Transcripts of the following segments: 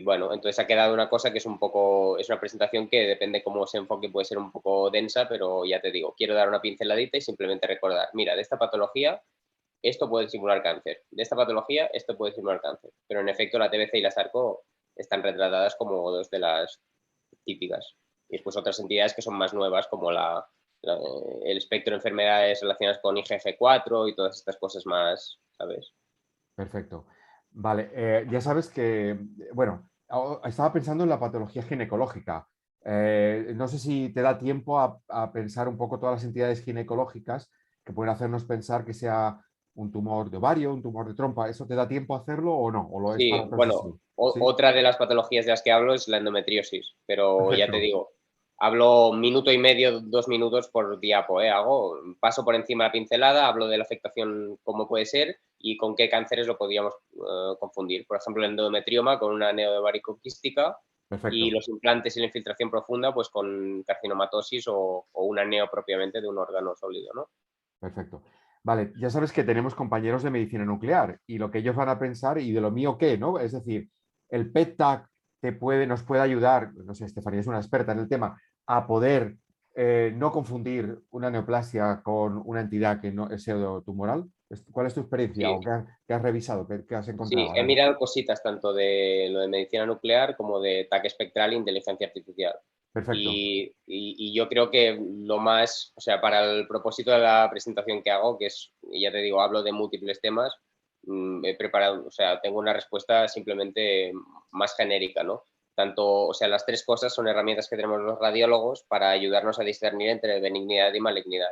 bueno, entonces ha quedado una cosa que es un poco, es una presentación que depende cómo se enfoque, puede ser un poco densa, pero ya te digo, quiero dar una pinceladita y simplemente recordar, mira, de esta patología esto puede simular cáncer, de esta patología esto puede simular cáncer, pero en efecto la TBC y la sarco están retratadas como dos de las típicas. Y después otras entidades que son más nuevas, como la, el espectro de enfermedades relacionadas con IgG4 y todas estas cosas más, ¿sabes? Perfecto. Vale, ya sabes que, bueno, estaba pensando en la patología ginecológica. No sé si te da tiempo a pensar un poco todas las entidades ginecológicas que pueden hacernos pensar que sea un tumor de ovario, un tumor de trompa. ¿Eso te da tiempo a hacerlo o no? ¿O lo es para Sí, otra bueno, sesión? Sí, otra de las patologías de las que hablo es la endometriosis, pero ya te perfecto. digo, hablo minuto y medio, 2 minutos por diapo, paso por encima la pincelada, hablo de la afectación, cómo puede ser y con qué cánceres lo podríamos confundir. Por ejemplo, el endometrioma con una neovaricoquística y Perfecto. los implantes y la infiltración profunda pues con carcinomatosis o una neo propiamente de un órgano sólido, ¿no? Perfecto. Vale, ya sabes que tenemos compañeros de medicina nuclear y lo que ellos van a pensar y de lo mío qué, ¿no? Es decir, el PET-TAC nos puede ayudar, no sé, Estefanía es una experta en el tema, a poder no confundir una neoplasia con una entidad que no es pseudotumoral. ¿Cuál es tu experiencia Sí, o qué has revisado, qué has sí, encontrado? A he ver, mirado cositas tanto de lo de medicina nuclear como de TAC espectral e inteligencia artificial. perfecto. Y yo creo que lo más, o sea, para el propósito de la presentación que hago, que es, ya te digo, hablo de múltiples temas, he preparado, o sea, tengo una respuesta simplemente más genérica, ¿no? Tanto, o sea, las tres cosas son herramientas que tenemos los radiólogos para ayudarnos a discernir entre benignidad y malignidad.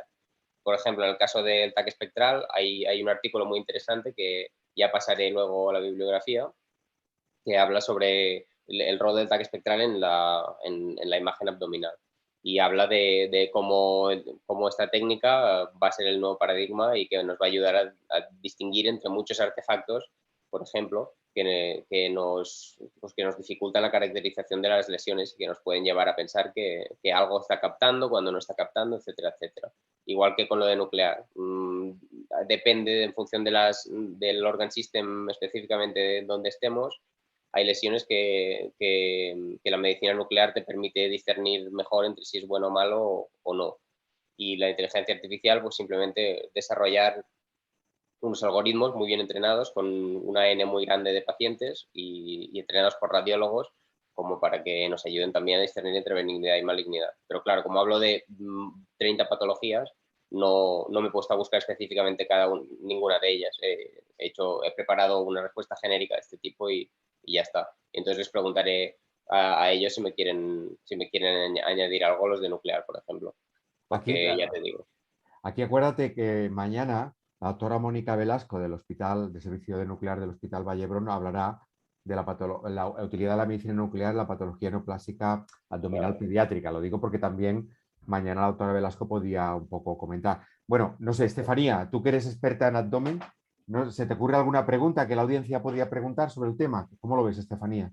Por ejemplo, en el caso del TAC espectral hay un artículo muy interesante que ya pasaré luego a la bibliografía, que habla sobre el rol del TAC espectral en la imagen abdominal. Y habla de cómo esta técnica va a ser el nuevo paradigma y que nos va a ayudar a distinguir entre muchos artefactos, por ejemplo, que nos dificultan la caracterización de las lesiones y que nos pueden llevar a pensar que algo está captando cuando no está captando, etcétera, etcétera. Igual que con lo de nuclear. Depende en función del organ system específicamente donde estemos, hay lesiones que la medicina nuclear te permite discernir mejor entre si es bueno o malo o no. Y la inteligencia artificial, pues simplemente desarrollar unos algoritmos muy bien entrenados con una N muy grande de pacientes y entrenados por radiólogos como para que nos ayuden también a discernir entre benignidad y malignidad. Pero claro, como hablo de 30 patologías, no me he puesto a buscar específicamente ninguna de ellas. He preparado una respuesta genérica de este tipo y ya está. Entonces les preguntaré a ellos si me quieren añadir algo los de nuclear, por ejemplo. Aquí, Porque ya te digo. aquí acuérdate que mañana la doctora Mónica Velasco del Hospital de Servicio de Nuclear del Hospital Vallebrón hablará de la utilidad de la medicina nuclear en la patología neoplásica abdominal Claro. pediátrica. Lo digo porque también mañana la doctora Velasco podía un poco comentar. Bueno, no sé, Estefanía, tú que eres experta en abdomen, ¿no? ¿Se te ocurre alguna pregunta que la audiencia podría preguntar sobre el tema? ¿Cómo lo ves, Estefanía?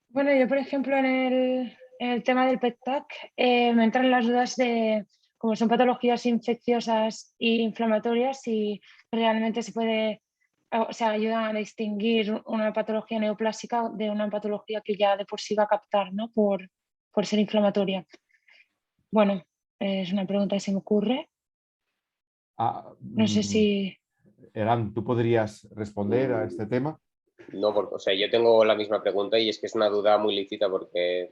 Bueno, yo, por ejemplo, en el tema del PET-TAC, me entran las dudas de cómo son patologías infecciosas e inflamatorias, si realmente se puede, o sea, ayudan a distinguir una patología neoplásica de una patología que ya de por sí va a captar, ¿no? Por ser inflamatoria. Bueno, es una pregunta que se me ocurre. Ah, No sé si... Eran, ¿tú podrías responder a Mm, este tema? No, porque, o sea, yo tengo la misma pregunta y es que es una duda muy lícita porque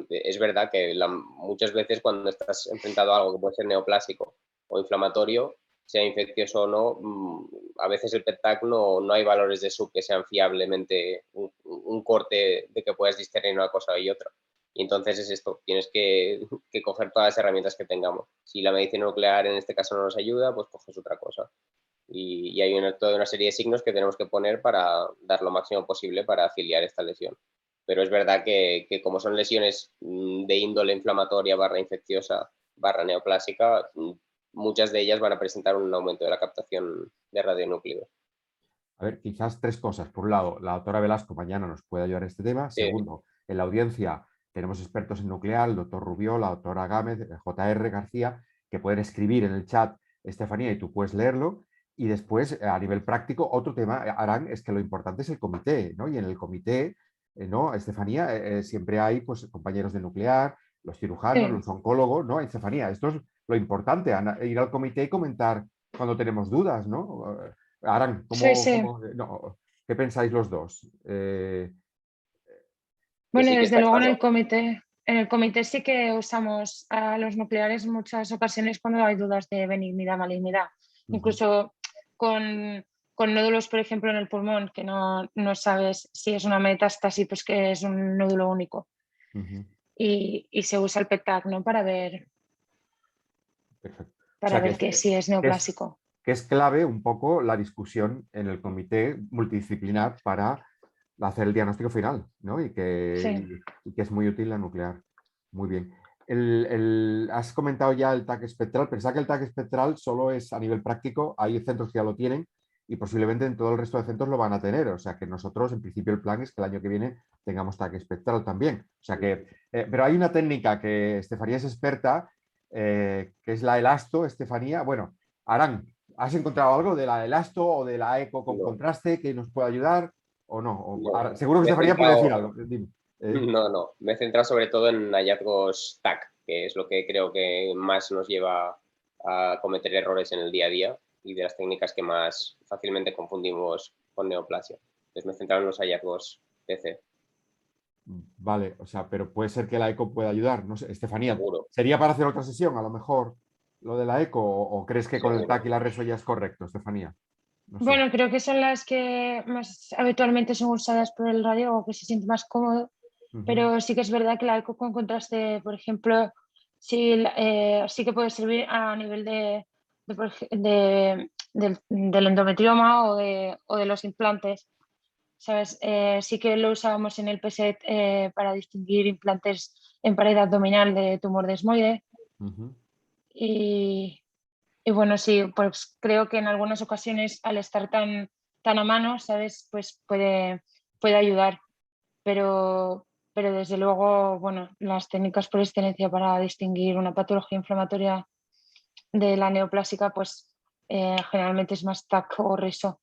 es verdad que muchas veces cuando estás enfrentado a algo que puede ser neoplásico o inflamatorio, sea infeccioso o no, a veces el PET-TAC no hay valores de sub que sean fiablemente un corte de que puedas discernir una cosa y otra. Y entonces es esto, tienes que coger todas las herramientas que tengamos. Si la medicina nuclear en este caso no nos ayuda, pues coges otra cosa y hay toda una serie de signos que tenemos que poner para dar lo máximo posible para afiliar esta lesión. Pero es verdad que como son lesiones de índole inflamatoria barra infecciosa barra neoplásica, muchas de ellas van a presentar un aumento de la captación de radionúclidos. A ver, quizás tres cosas. Por un lado, la doctora Velasco mañana nos puede ayudar en este tema. Sí, Segundo, en la audiencia tenemos expertos en nuclear, el doctor Rubió, la doctora Gámez, J.R. García, que pueden escribir en el chat, Estefanía, y tú puedes leerlo. Y después, a nivel práctico, otro tema, Arán, es que lo importante es el comité, ¿no? Y en el comité ¿no? Estefanía, siempre hay pues, compañeros de nuclear, los cirujanos, Sí. los oncólogos, ¿no? Estefanía, esto es lo importante, ir al comité y comentar cuando tenemos dudas, ¿no? Aran, Sí, sí. no, ¿qué pensáis los dos? Que Bueno, sí, y que desde está luego claro. en el comité sí que usamos a los nucleares en muchas ocasiones cuando hay dudas de benignidad, malignidad. Ujú, Incluso con nódulos, por ejemplo, en el pulmón, que no sabes si es una metástasis, pues que es un nódulo único. ujú, Y se usa el PET-TAC, ¿no? perfecto. O Para sea, ver que si es que es, neoplásico. que es clave un poco la discusión en el comité multidisciplinar para hacer el diagnóstico final, ¿no? Sí. Y que es muy útil la nuclear. Muy bien. Has comentado ya el TAC espectral. Pensaba que el TAC espectral solo es a nivel práctico. Hay centros que ya lo tienen y posiblemente en todo el resto de centros lo van a tener. O sea que nosotros, en principio, el plan es que el año que viene tengamos TAC espectral también. O sea que, pero hay una técnica que Estefanía es experta, que es la elasto, Estefanía. Bueno, Aran, ¿has encontrado algo de la elasto o de la eco con No, contraste que nos pueda ayudar o no? no. Seguro que Me he Estefanía puede decir centrado, algo. Dime. no. Me he centrado sobre todo en hallazgos TAC, que es lo que creo que más nos lleva a cometer errores en el día a día y de las técnicas que más fácilmente confundimos con neoplasia. Entonces me he centrado en los hallazgos TC, Vale, o sea, pero puede ser que la eco pueda ayudar. No sé, Estefanía, seguro, ¿sería para hacer otra sesión a lo mejor lo de la eco o crees que con el seguro. TAC y la reso ya es correcto, Estefanía? No sé. Bueno, creo que son las que más habitualmente son usadas por el radiólogo, que se siente más cómodo, Ujú, pero sí que es verdad que la eco con contraste, por ejemplo, sí, sí que puede servir a nivel del endometrioma o de los implantes, ¿sabes? Sí que lo usábamos en el PSET para distinguir implantes en pared abdominal de tumor desmoide ujú. y, y bueno, sí, pues creo que en algunas ocasiones al estar tan a mano, ¿sabes? Pues puede ayudar, pero, pero desde luego, bueno, las técnicas por excelencia para distinguir una patología inflamatoria de la neoplásica, pues generalmente es más TAC o RISO.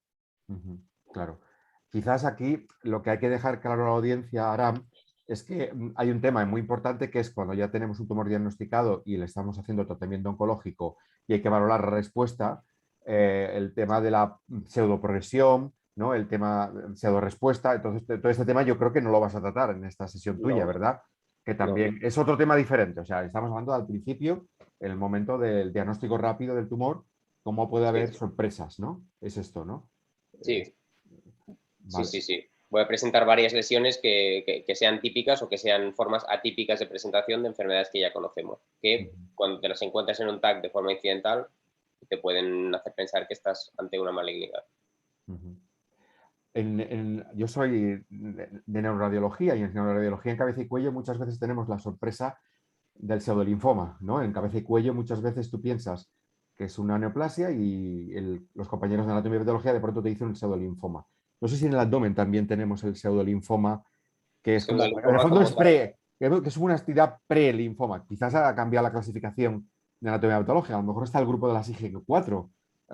Ujú, claro. Quizás aquí lo que hay que dejar claro a la audiencia, Aram, es que hay un tema muy importante que es cuando ya tenemos un tumor diagnosticado y le estamos haciendo tratamiento oncológico y hay que valorar la respuesta, el tema de la pseudoprogresión, ¿no? El tema pseudorespuesta. Entonces, todo este tema yo creo que no lo vas a tratar en esta sesión tuya, No, ¿verdad? Que no. también es otro tema diferente. O sea, estamos hablando al principio, en el momento del diagnóstico rápido del tumor, cómo puede Sí, haber sorpresas, ¿no? Es esto, ¿no? Eh, sí, vale. sí. Voy a presentar varias lesiones que sean típicas o que sean formas atípicas de presentación de enfermedades que ya conocemos, que Ujú, cuando te las encuentras en un TAC de forma incidental te pueden hacer pensar que estás ante una malignidad. ujú. Yo soy de neuroradiología y en neuroradiología en cabeza y cuello muchas veces tenemos la sorpresa del pseudolinfoma, ¿no? En cabeza y cuello muchas veces tú piensas que es una neoplasia y los compañeros de anatomía y patología de pronto te dicen un pseudolinfoma. No sé si en el abdomen también tenemos el pseudolinfoma, que es como, en el Pseudolinfoma fondo como es tal, que es una actividad pre-linfoma. Quizás ha cambiado la clasificación de anatomía y patología. A lo mejor está el grupo de las IG4.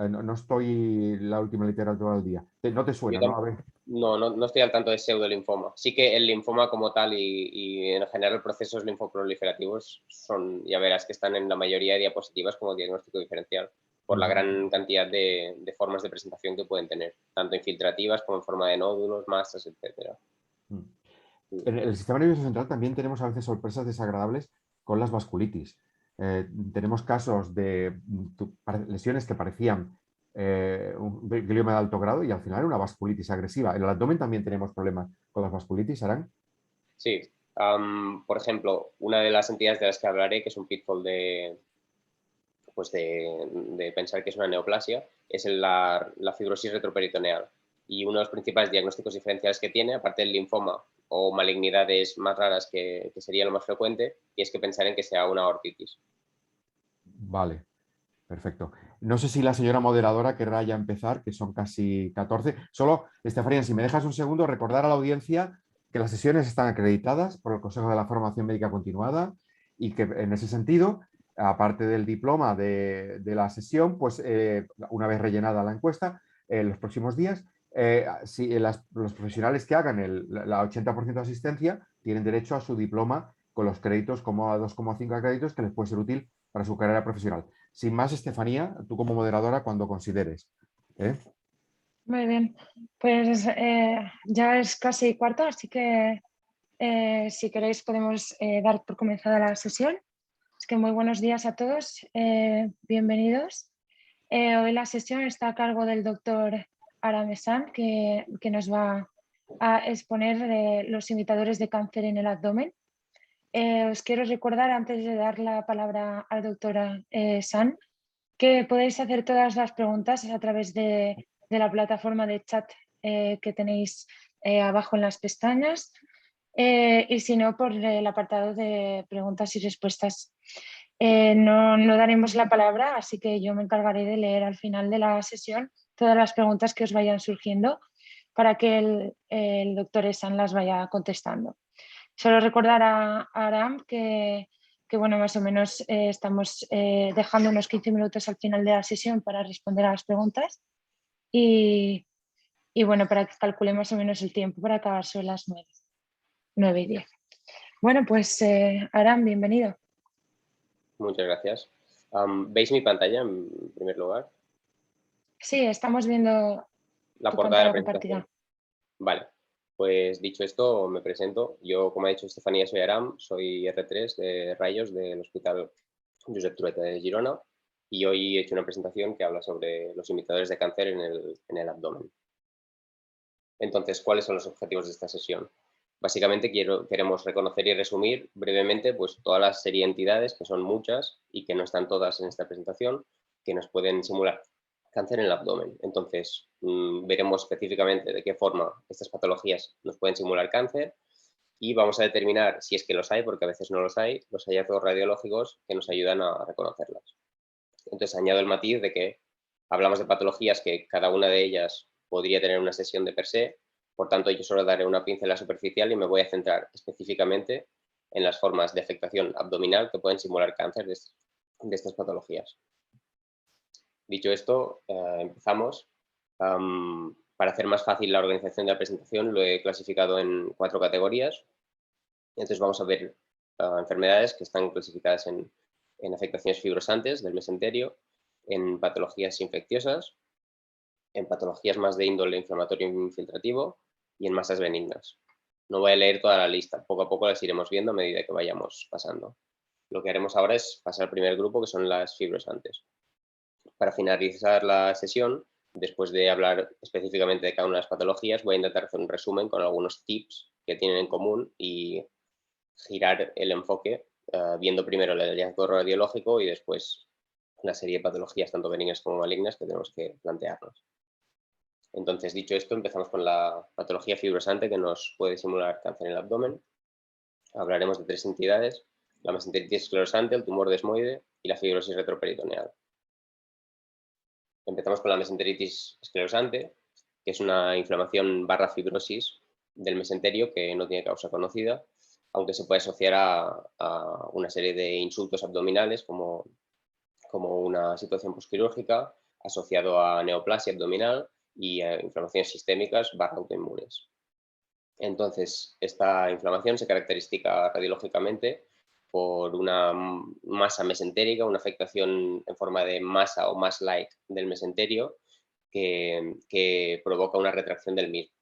No estoy la última literatura al día. No te yo suena, ¿no? A ver. no estoy al tanto de pseudolinfoma. Sí que el linfoma como tal y en general procesos linfoproliferativos son, ya verás que están en la mayoría de diapositivas como diagnóstico diferencial, por la Ujú. gran cantidad de formas de presentación que pueden tener, tanto infiltrativas como en forma de nódulos, masas, etc. Mm. En el sistema nervioso central también tenemos a veces sorpresas desagradables con las vasculitis. Tenemos casos de lesiones que parecían un glioma de alto grado y al final era una vasculitis agresiva. En el abdomen también tenemos problemas con las vasculitis, ¿Arán? Sí, por ejemplo, una de las entidades de las que hablaré, que es un pitfall pues de pensar que es una neoplasia, es la fibrosis retroperitoneal. Y uno de los principales diagnósticos diferenciales que tiene, aparte del linfoma o malignidades más raras que sería lo más frecuente, y es que pensar en que sea una aortitis. Vale, perfecto. No sé si la señora moderadora querrá ya empezar, que son casi 14. Solo, Estefanía, si me dejas un segundo, recordar a la audiencia que las sesiones están acreditadas por el Consejo de la Formación Médica Continuada y que en ese sentido, aparte del diploma de la sesión, pues una vez rellenada la encuesta, en los próximos días, los profesionales que hagan la 80% de asistencia tienen derecho a su diploma con los créditos como a 2,5 créditos que les puede ser útil para su carrera profesional. Sin más, Estefanía, tú como moderadora, cuando consideres. Muy bien, pues ya es casi cuarto, así que si queréis podemos dar por comenzada la sesión. Es que muy buenos días a todos, bienvenidos. Hoy la sesión está a cargo del doctor Aram Esan, que nos va a exponer los imitadores de cáncer en el abdomen. Os quiero recordar, antes de dar la palabra al doctor Esan, que podéis hacer todas las preguntas a través de la plataforma de chat que tenéis abajo en las pestañas y si no, por el apartado de preguntas y respuestas. No daremos la palabra, así que yo me encargaré de leer al final de la sesión todas las preguntas que os vayan surgiendo para que el doctor Esan las vaya contestando. Solo recordar a Aram que bueno, más o menos estamos dejando unos 15 minutos al final de la sesión para responder a las preguntas y bueno, para que calcule más o menos el tiempo para acabar sobre las 9:10. Bueno, pues Aram, bienvenido. Muchas gracias. ¿Veis mi pantalla en primer lugar? Sí, estamos viendo La tu portada de la pantalla presentación. compartida. Vale, pues dicho esto, me presento. Yo, como ha dicho Estefanía, soy Aram, soy R3 de Rayos del Hospital Josep Trueta de Girona y hoy he hecho una presentación que habla sobre los imitadores de cáncer en el abdomen. Entonces, ¿cuáles son los objetivos de esta sesión? Básicamente queremos reconocer y resumir brevemente pues, toda la serie de entidades, que son muchas y que no están todas en esta presentación, que nos pueden simular cáncer en el abdomen. Entonces, veremos específicamente de qué forma estas patologías nos pueden simular cáncer y vamos a determinar, si es que los hay, porque a veces no los hay, los hallazgos radiológicos que nos ayudan a reconocerlas. Entonces, añado el matiz de que hablamos de patologías que cada una de ellas podría tener una sesión de per se, por tanto, yo solo daré una pincelada superficial y me voy a centrar específicamente en las formas de afectación abdominal que pueden simular cáncer de estas patologías. Dicho esto, empezamos. Para hacer más fácil la organización de la presentación, lo he clasificado en 4 categorías. Entonces vamos a ver enfermedades que están clasificadas en afectaciones fibrosantes del mesenterio, en patologías infecciosas, en patologías más de índole inflamatorio infiltrativo y en masas benignas. No voy a leer toda la lista, poco a poco las iremos viendo a medida que vayamos pasando. Lo que haremos ahora es pasar al primer grupo, que son las fibrosantes. Para finalizar la sesión, después de hablar específicamente de cada una de las patologías, voy a intentar hacer un resumen con algunos tips que tienen en común y girar el enfoque viendo primero el hallazgo radiológico y después la serie de patologías tanto benignas como malignas que tenemos que plantearnos. Entonces, dicho esto, empezamos con la patología fibrosante que nos puede simular cáncer en el abdomen. Hablaremos de 3 entidades: la mesenteritis esclerosante, el tumor desmoide y la fibrosis retroperitoneal. Empezamos con la mesenteritis esclerosante, que es una inflamación / fibrosis del mesenterio que no tiene causa conocida, aunque se puede asociar a una serie de insultos abdominales como una situación posquirúrgica, asociado a neoplasia abdominal y a inflamaciones sistémicas / autoinmunes. Entonces, esta inflamación se caracteriza radiológicamente por una masa mesentérica, una afectación en forma de masa o mass-like del mesenterio que provoca una retracción del mismo.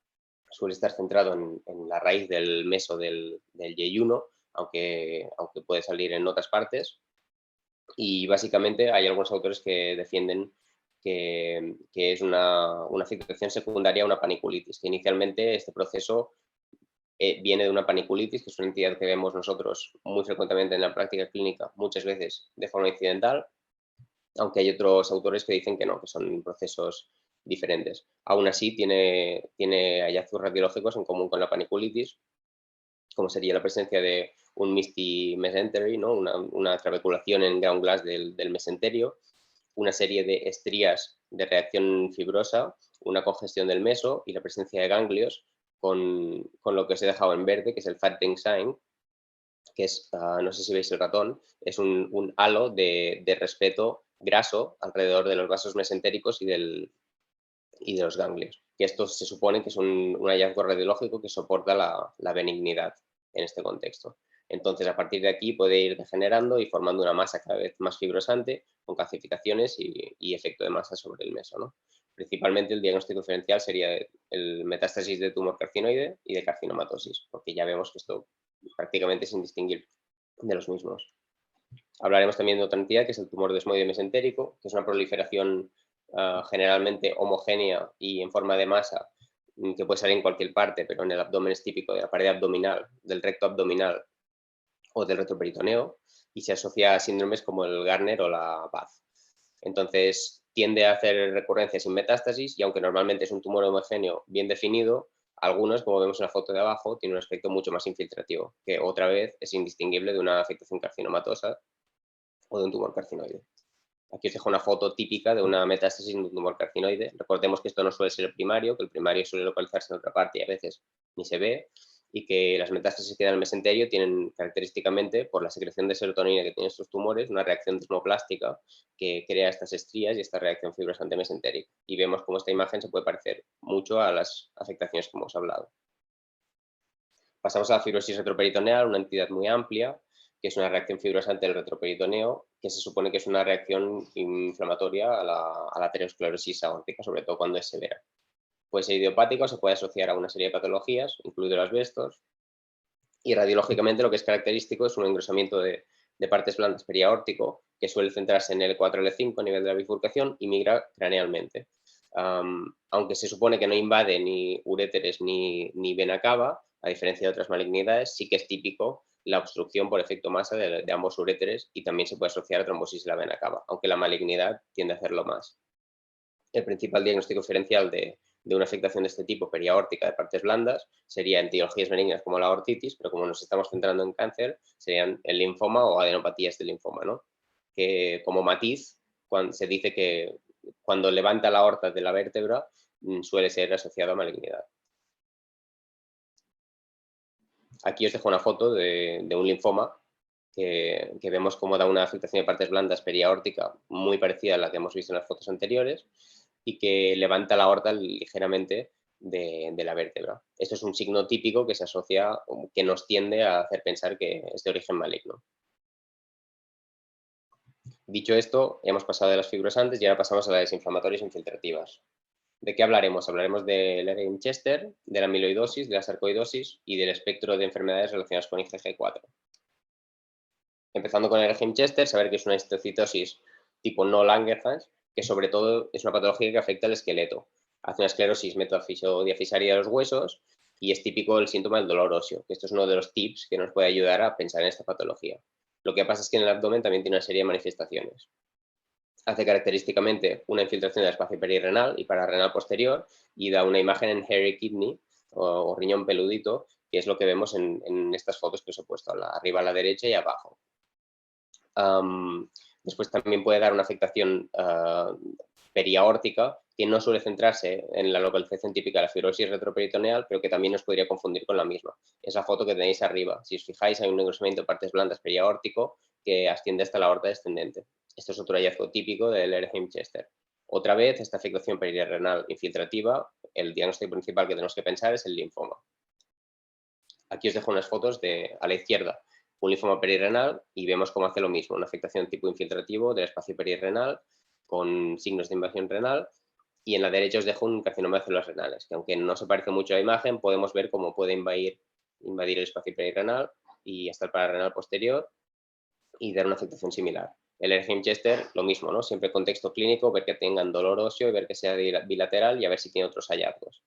Suele estar centrado en la raíz del meso del yeyuno, aunque puede salir en otras partes. Y básicamente hay algunos autores que defienden que es una afectación secundaria a una paniculitis, que inicialmente este proceso viene de una paniculitis, que es una entidad que vemos nosotros muy frecuentemente en la práctica clínica, muchas veces de forma incidental, aunque hay otros autores que dicen que no, que son procesos diferentes. Aún así, tiene hallazgos radiológicos en común con la paniculitis, como sería la presencia de un misty mesentery, ¿no? una trabeculación en ground glass del mesenterio, una serie de estrías de reacción fibrosa, una congestión del meso y la presencia de ganglios con lo que os he dejado en verde, que es el fattening sign, que es, no sé si veis el ratón, es un halo de respeto graso alrededor de los vasos mesentéricos y de los ganglios. que esto se supone que es un hallazgo radiológico que soporta la benignidad en este contexto. Entonces, a partir de aquí puede ir degenerando y formando una masa cada vez más fibrosante con calcificaciones y efecto de masa sobre el meso, ¿no? Principalmente el diagnóstico diferencial sería el metástasis de tumor carcinoide y de carcinomatosis, porque ya vemos que esto prácticamente es indistinguible de los mismos. Hablaremos también de otra entidad que es el tumor desmoide mesentérico, que es una proliferación generalmente homogénea y en forma de masa, que puede salir en cualquier parte, pero en el abdomen es típico de la pared abdominal, del recto abdominal o del retroperitoneo, y se asocia a síndromes como el Gardner o la Paz. Entonces, tiende a hacer recurrencias sin metástasis y aunque normalmente es un tumor homogéneo bien definido, algunos, como vemos en la foto de abajo, tienen un aspecto mucho más infiltrativo, que otra vez es indistinguible de una afectación carcinomatosa o de un tumor carcinoide. Aquí os dejo una foto típica de una metástasis de un tumor carcinoide. Recordemos que esto no suele ser el primario, que el primario suele localizarse en otra parte y a veces ni se ve, y que las metástasis que dan el mesenterio tienen característicamente, por la secreción de serotonina que tienen estos tumores, una reacción desmoplástica que crea estas estrías y esta reacción fibrosante mesentérica. Y vemos cómo esta imagen se puede parecer mucho a las afectaciones que hemos hablado. Pasamos a la fibrosis retroperitoneal, una entidad muy amplia, que es una reacción fibrosante del retroperitoneo, que se supone que es una reacción inflamatoria a la aterosclerosis aórtica, sobre todo cuando es severa. Puede ser idiopática o se puede asociar a una serie de patologías, incluido los asbestos, y radiológicamente lo que es característico es un engrosamiento de partes blandas periaórtico, que suele centrarse en el L4-L5 a nivel de la bifurcación y migra cranealmente. Aunque se supone que no invade ni uréteres ni vena cava, a diferencia de otras malignidades, sí que es típico la obstrucción por efecto masa de ambos uréteres y también se puede asociar a trombosis de la vena cava, aunque la malignidad tiende a hacerlo más. El principal diagnóstico diferencial de una afectación de este tipo periaórtica de partes blandas sería en etiologías benignas como la aortitis, pero como nos estamos centrando en cáncer, serían el linfoma o adenopatías del linfoma, ¿no? Que como matiz, se dice que cuando levanta la aorta de la vértebra suele ser asociado a malignidad. Aquí os dejo una foto de un linfoma que vemos cómo da una afectación de partes blandas periaórtica muy parecida a la que hemos visto en las fotos anteriores y que levanta la aorta ligeramente de la vértebra. Esto es un signo típico que se asocia, que nos tiende a hacer pensar que es de origen maligno. Dicho esto, ya hemos pasado de las fibrosantes y ahora pasamos a las desinflamatorias infiltrativas. ¿De qué hablaremos? Hablaremos del Erdheim-Chester, de la amiloidosis, de la sarcoidosis y del espectro de enfermedades relacionadas con IgG4. Empezando con el Erdheim-Chester, saber que es una histocitosis tipo no Langerhans, que sobre todo es una patología que afecta al esqueleto. Hace una esclerosis metafisodiafisaria de los huesos y es típico el síntoma del dolor óseo, que esto es uno de los tips que nos puede ayudar a pensar en esta patología. Lo que pasa es que en el abdomen también tiene una serie de manifestaciones. Hace característicamente una infiltración del espacio perirrenal y pararrenal posterior y da una imagen en hairy kidney o riñón peludito, que es lo que vemos en estas fotos que os he puesto, arriba a la derecha y abajo. Después también puede dar una afectación periaórtica que no suele centrarse en la localización típica de la fibrosis retroperitoneal, pero que también nos podría confundir con la misma. Esa foto que tenéis arriba, si os fijáis, hay un engrosamiento de partes blandas periaórtico que asciende hasta la aorta descendente. Esto es otro hallazgo típico del Erdheim-Chester. Otra vez, esta afectación perirrenal infiltrativa, el diagnóstico principal que tenemos que pensar es el linfoma. Aquí os dejo unas fotos a la izquierda, un linfoma perirrenal y vemos cómo hace lo mismo, una afectación tipo infiltrativo del espacio perirrenal con signos de invasión renal, y en la derecha os dejo un carcinoma de células renales, que aunque no se parece mucho a la imagen, podemos ver cómo puede invadir el espacio perirrenal y hasta el pararrenal posterior y dar una afectación similar. El Erdheim-Chester, lo mismo, ¿no? Siempre contexto clínico, ver que tengan dolor óseo y ver que sea bilateral y a ver si tiene otros hallazgos.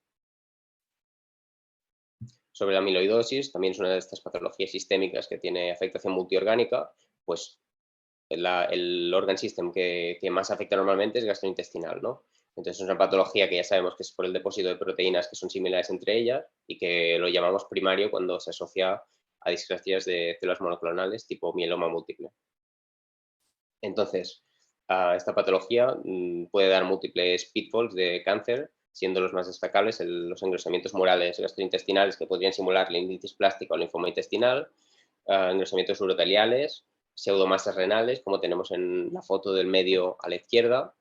Sobre la amiloidosis, también es una de estas patologías sistémicas que tiene afectación multiorgánica, pues el organ system que más afecta normalmente es gastrointestinal, ¿no? Entonces es una patología que ya sabemos que es por el depósito de proteínas que son similares entre ellas y que lo llamamos primario cuando se asocia a discracias de células monoclonales tipo mieloma múltiple. Entonces, esta patología puede dar múltiples pitfalls de cáncer, siendo los más destacables los engrosamientos murales gastrointestinales que podrían simular linfitis plástica o linfoma intestinal, engrosamientos uroteliales, pseudomasas renales, como tenemos en la foto del medio a la izquierda,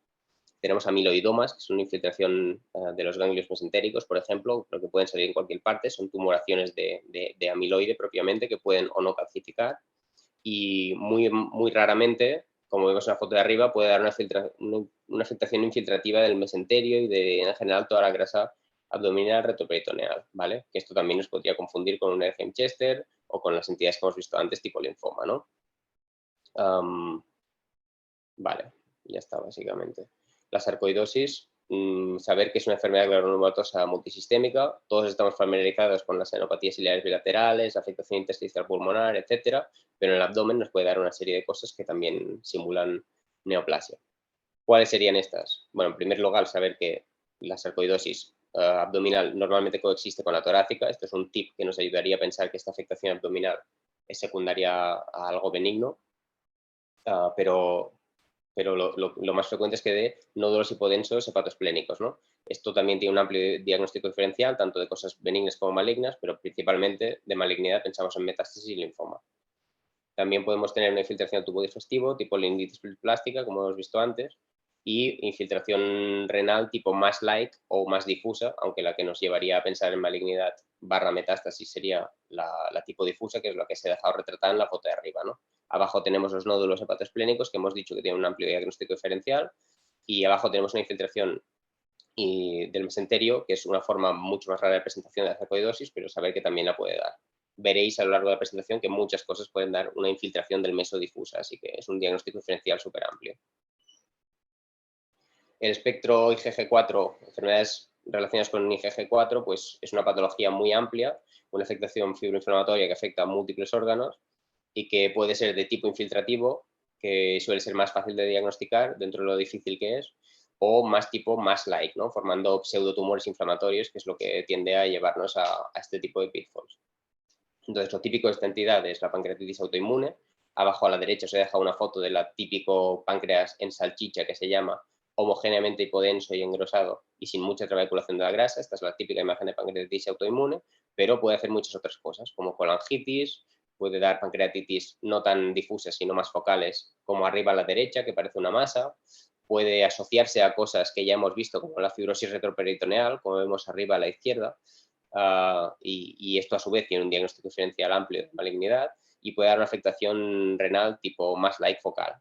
Tenemos amiloidomas, que es una infiltración de los ganglios mesentéricos, por ejemplo, pero que pueden salir en cualquier parte. Son tumoraciones de amiloide propiamente que pueden o no calcificar. Y muy raramente, como vemos en la foto de arriba, puede dar una afectación infiltrativa del mesenterio y en general toda la grasa abdominal retroperitoneal, ¿vale? Que esto también nos podría confundir con un Erdheim-Chester o con las entidades que hemos visto antes, tipo linfoma, ¿no? Vale, ya está básicamente. La sarcoidosis, saber que es una enfermedad granulomatosa multisistémica. Todos estamos familiarizados con las neuropatías ciliares bilaterales, afectación intersticial pulmonar, etcétera, pero en el abdomen nos puede dar una serie de cosas que también simulan neoplasia. ¿Cuáles serían estas? Bueno, en primer lugar, saber que la sarcoidosis abdominal normalmente coexiste con la torácica. Esto es un tip que nos ayudaría a pensar que esta afectación abdominal es secundaria a algo benigno, pero lo más frecuente es que dé nódulos hipodensos hepatoesplénicos, ¿no? Esto también tiene un amplio diagnóstico diferencial, tanto de cosas benignas como malignas, pero principalmente de malignidad pensamos en metástasis y linfoma. También podemos tener una infiltración del tubo digestivo, tipo lingitis plástica, como hemos visto antes, y infiltración renal tipo más light o más difusa, aunque la que nos llevaría a pensar en malignidad barra metástasis sería la tipo difusa, que es la que se ha dejado retratada en la foto de arriba, ¿no? Abajo tenemos los nódulos hepatoesplénicos, que hemos dicho que tienen un amplio diagnóstico diferencial, y abajo tenemos una infiltración del mesenterio, que es una forma mucho más rara de presentación de la sarcoidosis, pero saber que también la puede dar. Veréis a lo largo de la presentación que muchas cosas pueden dar una infiltración del mesodifusa, así que es un diagnóstico diferencial súper amplio. El espectro IgG4, enfermedades relacionadas con IgG4, pues es una patología muy amplia, una afectación fibroinflamatoria que afecta a múltiples órganos y que puede ser de tipo infiltrativo, que suele ser más fácil de diagnosticar dentro de lo difícil que es, o más tipo más light, ¿no? Formando pseudotumores inflamatorios, que es lo que tiende a llevarnos a este tipo de pitfalls. Entonces, lo típico de esta entidad es la pancreatitis autoinmune. Abajo a la derecha se deja una foto del típico páncreas en salchicha, que se llama, homogéneamente hipodenso y engrosado y sin mucha trabeculación de la grasa. Esta es la típica imagen de pancreatitis autoinmune, pero puede hacer muchas otras cosas, como colangitis, puede dar pancreatitis no tan difusas, sino más focales, como arriba a la derecha, que parece una masa. Puede asociarse a cosas que ya hemos visto, como la fibrosis retroperitoneal, como vemos arriba a la izquierda, y esto a su vez tiene un diagnóstico diferencial amplio de malignidad y puede dar una afectación renal tipo más light focal.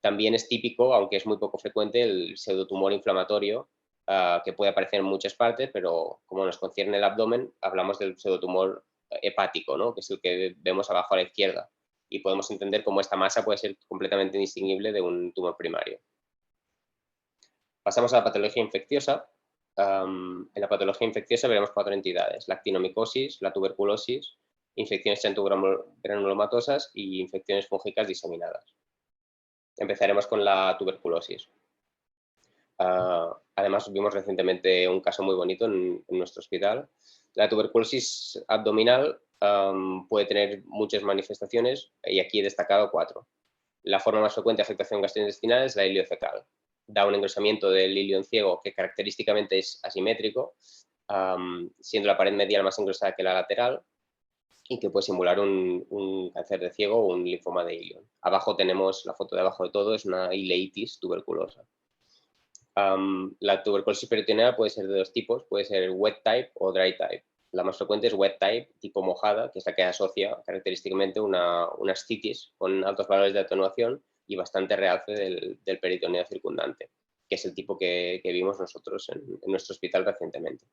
También es típico, aunque es muy poco frecuente, el pseudotumor inflamatorio, que puede aparecer en muchas partes, pero como nos concierne el abdomen, hablamos del pseudotumor hepático, ¿no? Que es el que vemos abajo a la izquierda, y podemos entender cómo esta masa puede ser completamente indistinguible de un tumor primario. Pasamos a la patología infecciosa. En la patología infecciosa veremos 4 entidades: la actinomicosis, la tuberculosis, infecciones granulomatosa y infecciones fúngicas diseminadas. Empezaremos con la tuberculosis. Además, vimos recientemente un caso muy bonito en nuestro hospital. La tuberculosis abdominal puede tener muchas manifestaciones y aquí he destacado 4. La forma más frecuente de afectación gastrointestinal es la iliocecal. Da un engrosamiento del ilio en ciego que característicamente es asimétrico, siendo la pared medial más engrosada que la lateral, y que puede simular un cáncer de ciego o un linfoma de ilion. Abajo tenemos, la foto de abajo de todo, es una ileitis tuberculosa. La tuberculosis peritoneal puede ser de 2 tipos, puede ser wet type o dry type. La más frecuente es wet type, tipo mojada, que es la que asocia característicamente una ascitis con altos valores de atenuación y bastante realce del peritoneo circundante, que es el tipo que vimos nosotros en nuestro hospital recientemente.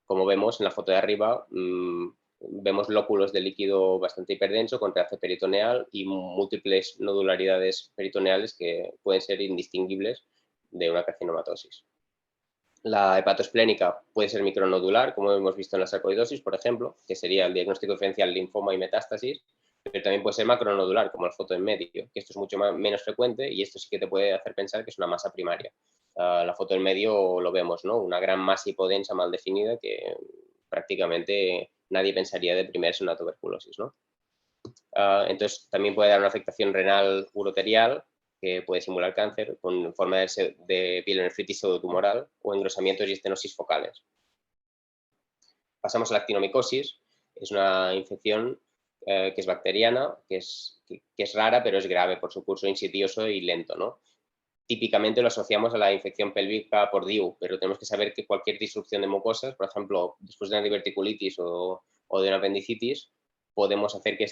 Como vemos en la foto de arriba, vemos lóculos de líquido bastante hiperdenso con realce peritoneal y múltiples nodularidades peritoneales que pueden ser indistinguibles de una carcinomatosis. La hepatoesplénica puede ser micronodular, como hemos visto en la sarcoidosis, por ejemplo, que sería el diagnóstico diferencial linfoma y metástasis, pero también puede ser macronodular, como la foto en medio, que esto es mucho menos frecuente y esto sí que te puede hacer pensar que es una masa primaria. La foto en medio lo vemos, ¿no? Una gran masa hipodensa mal definida que prácticamente nadie pensaría de primerse una tuberculosis, ¿no? Entonces también puede dar una afectación renal uroterial, que puede simular cáncer, con forma de pielonefritis pseudotumoral o engrosamientos y estenosis focales. Pasamos a la actinomicosis. Es una infección que es bacteriana, que es rara, pero es grave por su curso insidioso y lento, ¿no? típicamente lo asociamos a la infección pélvica por DIU, pero tenemos que saber que cualquier disrupción de mucosas, por ejemplo, después de una diverticulitis o de una apendicitis, podemos hacer que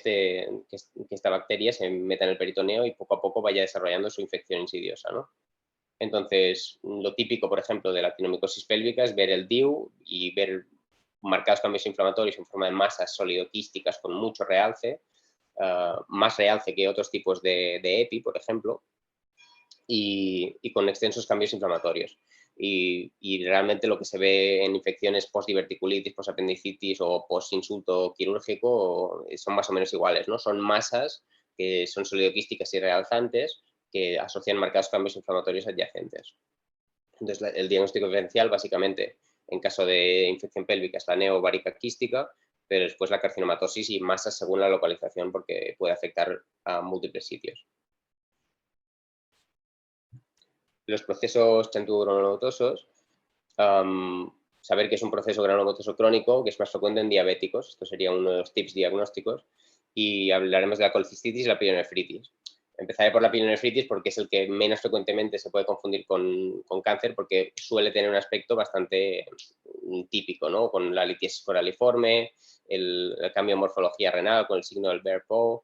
esta bacteria se meta en el peritoneo y poco a poco vaya desarrollando su infección insidiosa, ¿no? Entonces, lo típico, por ejemplo, de la actinomicosis pélvica es ver el DIU y ver marcados cambios inflamatorios en forma de masas sólido-quísticas con mucho realce, más realce que otros tipos de EPI, por ejemplo, y con extensos cambios inflamatorios. Y realmente lo que se ve en infecciones post-diverticulitis, post-apendicitis o post-insulto quirúrgico son más o menos iguales, ¿no? Son masas que son solidoquísticas y realzantes que asocian marcados cambios inflamatorios adyacentes. Entonces, el diagnóstico diferencial, básicamente, en caso de infección pélvica, es la neovarica quística, pero después la carcinomatosis y masas según la localización, porque puede afectar a múltiples sitios. Los procesos xanthogranulomatosos, saber que es un proceso granulomatoso crónico, que es más frecuente en diabéticos. Esto sería uno de los tips diagnósticos. Y hablaremos de la colecistitis y la pielonefritis. Empezaré por la pielonefritis porque es el que menos frecuentemente se puede confundir con cáncer, porque suele tener un aspecto bastante típico, ¿no? Con la litiasis coraliforme, el cambio de morfología renal con el signo del Behr-Poe.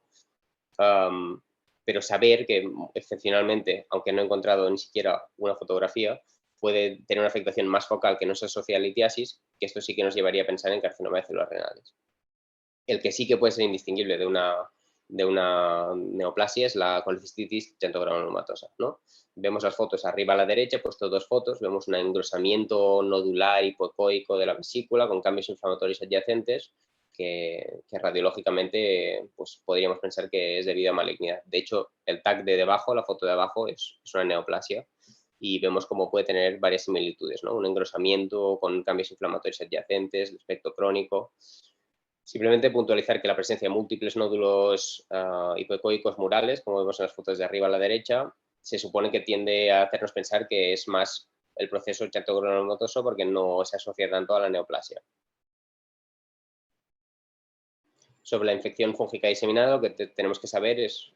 Pero saber que excepcionalmente, aunque no he encontrado ni siquiera una fotografía, puede tener una afectación más focal que no se asocia a litiasis, que esto sí que nos llevaría a pensar en carcinoma de células renales. El que sí que puede ser indistinguible de una neoplasia es la colecistitis xanthogranulomatosa, ¿no? Vemos las fotos arriba a la derecha, he puesto dos fotos, vemos un engrosamiento nodular hipoecoico de la vesícula con cambios inflamatorios adyacentes que radiológicamente pues, podríamos pensar que es debido a malignidad. De hecho, el tag de debajo, la foto de abajo, es una neoplasia y vemos cómo puede tener varias similitudes, ¿no? Un engrosamiento con cambios inflamatorios adyacentes, el aspecto crónico. Simplemente puntualizar que la presencia de múltiples nódulos hipoecoicos murales, como vemos en las fotos de arriba a la derecha, se supone que tiende a hacernos pensar que es más el proceso xanthogranulomatoso porque no se asocia tanto a la neoplasia. Sobre la infección fúngica diseminada, lo que tenemos que saber es,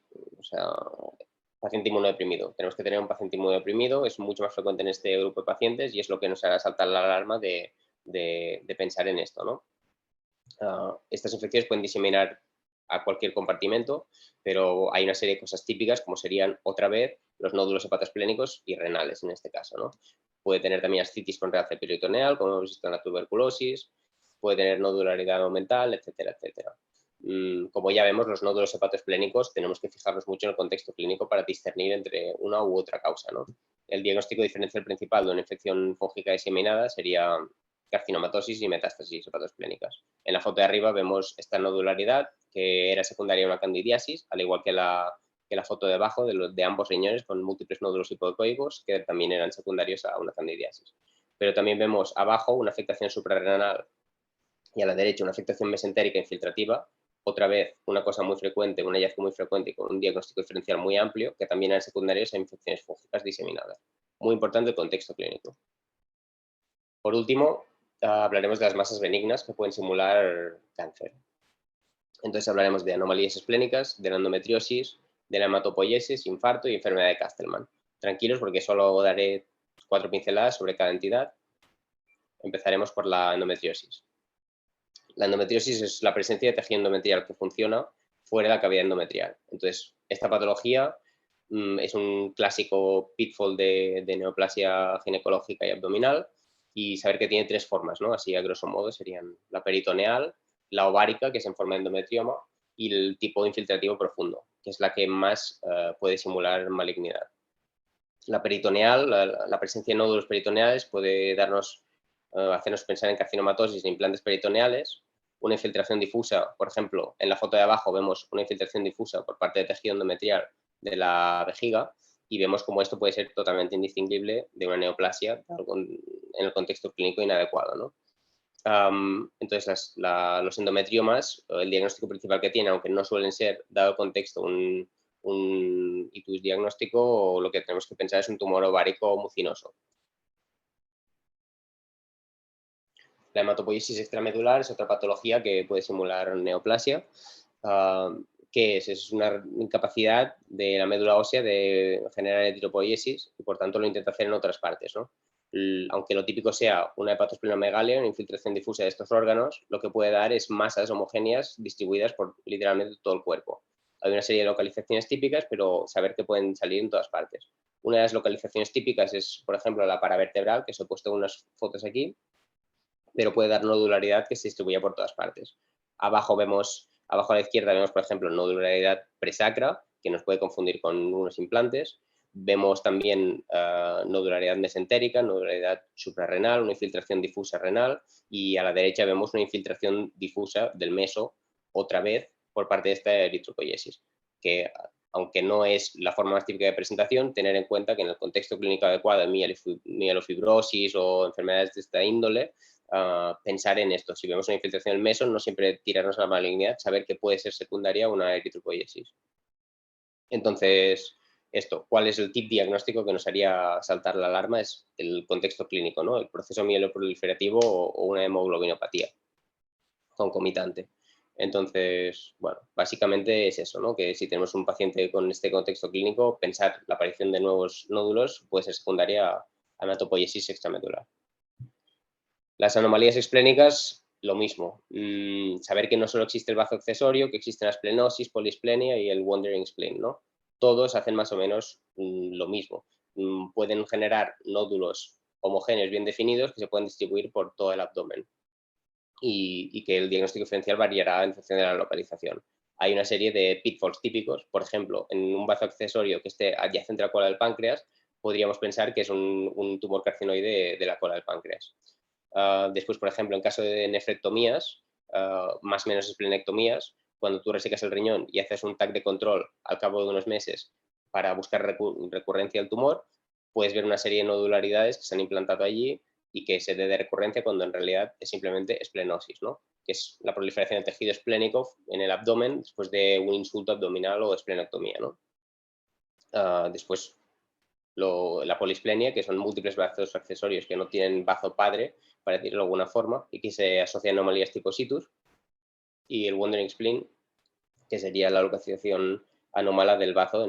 paciente inmunodeprimido. Tenemos que tener un paciente inmunodeprimido, es mucho más frecuente en este grupo de pacientes y es lo que nos hará saltar la alarma de pensar en esto, ¿no? Estas infecciones pueden diseminar a cualquier compartimento, pero hay una serie de cosas típicas como serían, otra vez, los nódulos hepatoesplénicos y renales en este caso, ¿no? Puede tener también ascitis con realce peritoneal, como hemos visto en la tuberculosis, puede tener nodularidad aumental, etcétera, etcétera. Como ya vemos, los nódulos hepatoesplénicos tenemos que fijarnos mucho en el contexto clínico para discernir entre una u otra causa, ¿no? El diagnóstico diferencial principal de una infección fúngica diseminada sería carcinomatosis y metástasis hepatoesplénicas. En la foto de arriba vemos esta nodularidad que era secundaria a una candidiasis, al igual que la foto de abajo de ambos riñones con múltiples nódulos hipoecoicos que también eran secundarios a una candidiasis. Pero también vemos abajo una afectación suprarrenal y a la derecha una afectación mesentérica infiltrativa. Otra vez, una cosa muy frecuente, un hallazgo muy frecuente y con un diagnóstico diferencial muy amplio, que también eran secundarios a infecciones fúngicas diseminadas. Muy importante el contexto clínico. Por último, hablaremos de las masas benignas que pueden simular cáncer. Entonces hablaremos de anomalías esplénicas, de la endometriosis, de la hematopoiesis, infarto y enfermedad de Castleman. Tranquilos porque solo daré 4 pinceladas sobre cada entidad. Empezaremos por la endometriosis. La endometriosis es la presencia de tejido endometrial que funciona fuera de la cavidad endometrial. Entonces, esta patología es un clásico pitfall de neoplasia ginecológica y abdominal, y saber que tiene 3 formas, ¿no? Así a grosso modo serían la peritoneal, la ovárica, que es en forma de endometrioma, y el tipo infiltrativo profundo, que es la que más puede simular malignidad. La peritoneal, la presencia de nódulos peritoneales puede hacernos pensar en carcinomatosis de implantes peritoneales, una infiltración difusa, por ejemplo, en la foto de abajo vemos una infiltración difusa por parte de tejido endometrial de la vejiga y vemos cómo esto puede ser totalmente indistinguible de una neoplasia en el contexto clínico inadecuado, ¿no? Entonces, los endometriomas, el diagnóstico principal que tienen, aunque no suelen ser, dado el contexto, un ictus diagnóstico, lo que tenemos que pensar es un tumor ovárico mucinoso. La hematopoiesis extramedular es otra patología que puede simular neoplasia. ¿qué es? Es una incapacidad de la médula ósea de generar eritropoiesis y por tanto lo intenta hacer en otras partes, ¿no? Aunque lo típico sea una hepatosplenomegalia, una infiltración difusa de estos órganos, lo que puede dar es masas homogéneas distribuidas por literalmente todo el cuerpo. Hay una serie de localizaciones típicas, pero saber que pueden salir en todas partes. Una de las localizaciones típicas es, por ejemplo, la paravertebral, que os he puesto unas fotos aquí, pero puede dar nodularidad que se distribuye por todas partes. Abajo a la izquierda vemos, por ejemplo, nodularidad presacra, que nos puede confundir con unos implantes. Vemos también nodularidad mesentérica, nodularidad suprarrenal, una infiltración difusa renal, y a la derecha vemos una infiltración difusa del meso, otra vez, por parte de esta eritropoiesis, que aunque no es la forma más típica de presentación, tener en cuenta que en el contexto clínico adecuado de mielofibrosis o enfermedades de esta índole, pensar en esto. Si vemos una infiltración del meso, no siempre tirarnos a la malignidad, saber que puede ser secundaria a una eritropoiesis. Entonces, ¿cuál es el tip diagnóstico que nos haría saltar la alarma? Es el contexto clínico, ¿no? El proceso mieloproliferativo o una hemoglobinopatía concomitante. Entonces, bueno, básicamente es eso, ¿no? Que si tenemos un paciente con este contexto clínico, pensar la aparición de nuevos nódulos puede ser secundaria a hematopoiesis extramedular. Las anomalías esplénicas, lo mismo. Saber que no solo existe el bazo accesorio, que existe la esplenosis, polisplenia y el wandering spleen, ¿no? Todos hacen más o menos lo mismo. Pueden generar nódulos homogéneos bien definidos que se pueden distribuir por todo el abdomen y que el diagnóstico diferencial variará en función de la localización. Hay una serie de pitfalls típicos, por ejemplo, en un bazo accesorio que esté adyacente a la cola del páncreas, podríamos pensar que es un tumor carcinoide de la cola del páncreas. Después, por ejemplo, en caso de nefrectomías, más o menos esplenectomías, cuando tú resecas el riñón y haces un TAC de control al cabo de unos meses para buscar recurrencia del tumor, puedes ver una serie de nodularidades que se han implantado allí y que se dé de recurrencia cuando en realidad es simplemente esplenosis, ¿no? Que es la proliferación de tejido esplénico en el abdomen después de un insulto abdominal o esplenectomía, ¿no? Después, la polisplenia, que son múltiples bazos accesorios que no tienen bazo padre, para decirlo de alguna forma, y que se asocian a anomalías tipo situs, y el wandering spleen, que sería la localización anómala del bazo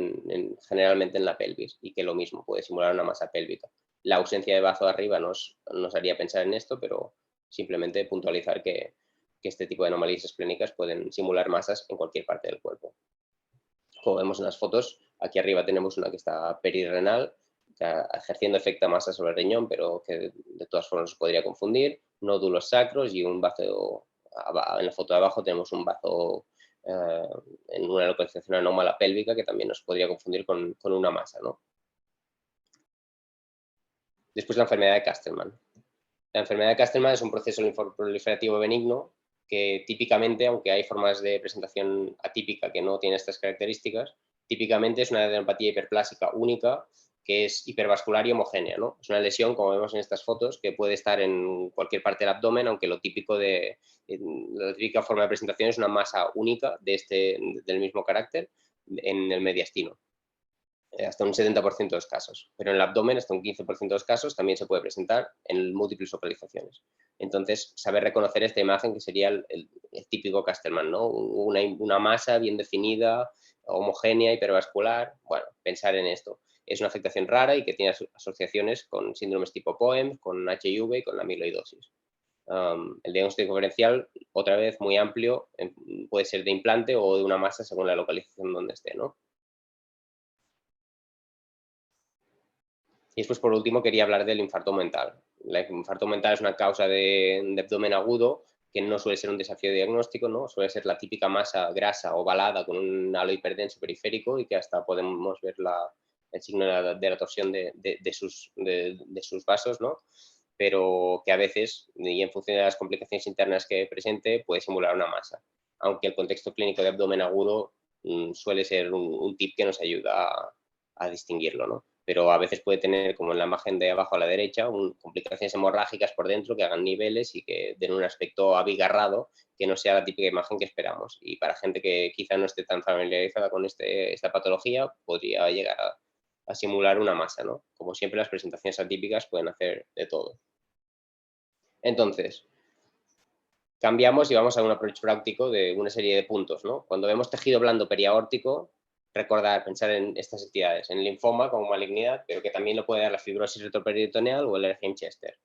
generalmente en la pelvis, y que lo mismo puede simular una masa pélvica. La ausencia de bazo arriba nos haría pensar en esto, pero simplemente puntualizar que este tipo de anomalías esplénicas pueden simular masas en cualquier parte del cuerpo. Como vemos en las fotos, aquí arriba tenemos una que está perirrenal, ejerciendo efecto masa sobre el riñón, pero que de todas formas se podría confundir, nódulos sacros y un bazo, en la foto de abajo tenemos un bazo en una localización anómala pélvica que también nos podría confundir con una masa, ¿no? Después la enfermedad de Castleman. La enfermedad de Castleman es un proceso linfoproliferativo benigno que típicamente, aunque hay formas de presentación atípica que no tienen estas características, típicamente es una adenopatía hiperplásica única que es hipervascular y homogénea, ¿no? Es una lesión, como vemos en estas fotos, que puede estar en cualquier parte del abdomen, aunque la típica forma de presentación es una masa única del mismo carácter en el mediastino. Hasta un 70% de los casos, pero en el abdomen hasta un 15% de los casos también se puede presentar en múltiples localizaciones. Entonces, saber reconocer esta imagen que sería el típico Castleman, ¿no? Una masa bien definida, homogénea, hipervascular. Bueno, pensar en esto. Es una afectación rara y que tiene asociaciones con síndromes tipo POEM, con HIV y con la amiloidosis. El diagnóstico diferencial, otra vez muy amplio, puede ser de implante o de una masa según la localización donde esté, ¿no? Y después, por último, quería hablar del infarto mental. El infarto mental es una causa de abdomen agudo que no suele ser un desafío diagnóstico, ¿no? Suele ser la típica masa grasa ovalada con un halo hiperdenso periférico y que hasta podemos ver el signo de la torsión de sus vasos, ¿no? Pero que a veces, y en función de las complicaciones internas que presente, puede simular una masa. Aunque el contexto clínico de abdomen agudo suele ser un tip que nos ayuda a distinguirlo, ¿no? Pero a veces puede tener, como en la imagen de abajo a la derecha, complicaciones hemorrágicas por dentro que hagan niveles y que den un aspecto abigarrado que no sea la típica imagen que esperamos. Y para gente que quizá no esté tan familiarizada con esta patología, podría llegar a simular una masa, ¿no? Como siempre, las presentaciones atípicas pueden hacer de todo. Entonces, cambiamos y vamos a un approach práctico de una serie de puntos, ¿no? Cuando vemos tejido blando periaórtico, recordar, pensar en estas entidades, en linfoma como malignidad, pero que también lo puede dar la fibrosis retroperitoneal o el Erdheim-Chester.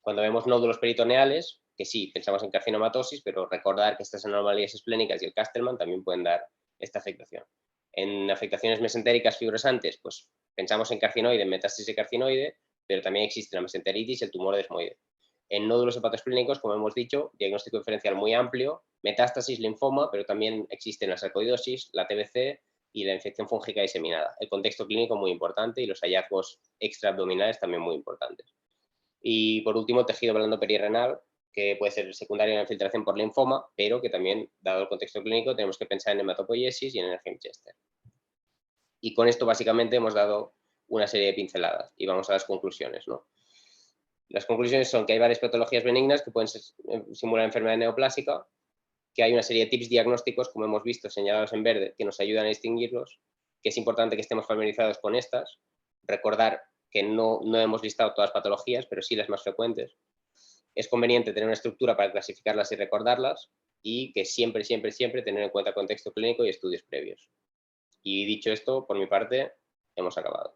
Cuando vemos nódulos peritoneales, que sí, pensamos en carcinomatosis, pero recordar que estas anomalías esplénicas y el Castleman también pueden dar esta afectación. En afectaciones mesentéricas fibrosantes, pues pensamos en carcinoide, en metástasis de carcinoide, pero también existe la mesenteritis y el tumor desmoide. En nódulos hepatoesplénicos, como hemos dicho, diagnóstico diferencial muy amplio, metástasis, linfoma, pero también existen la sarcoidosis, la TBC y la infección fúngica diseminada. El contexto clínico muy importante y los hallazgos extraabdominales también muy importantes. Y por último, tejido blando perirenal, que puede ser secundario en la infiltración por linfoma, pero que también, dado el contexto clínico, tenemos que pensar en hematopoiesis y en el Erdheim-Chester. Y con esto básicamente hemos dado una serie de pinceladas y vamos a las conclusiones, ¿no? Las conclusiones son que hay varias patologías benignas que pueden simular enfermedad neoplásica, que hay una serie de tips diagnósticos, como hemos visto, señalados en verde, que nos ayudan a distinguirlos, que es importante que estemos familiarizados con estas, recordar que no hemos listado todas las patologías, pero sí las más frecuentes. Es conveniente tener una estructura para clasificarlas y recordarlas, y que siempre, siempre, siempre tener en cuenta contexto clínico y estudios previos. Y dicho esto, por mi parte, hemos acabado.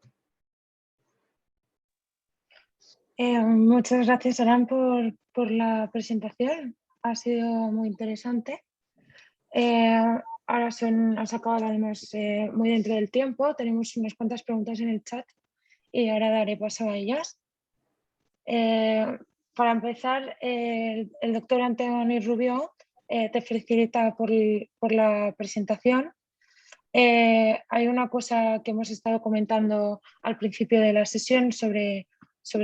Muchas gracias, Aran, por la presentación. Ha sido muy interesante. Ahora has acabado además muy dentro del tiempo. Tenemos unas cuantas preguntas en el chat y ahora daré paso a ellas. Para empezar, el doctor Antonio Rubio te felicita por la presentación. Hay una cosa que hemos estado comentando al principio de la sesión sobre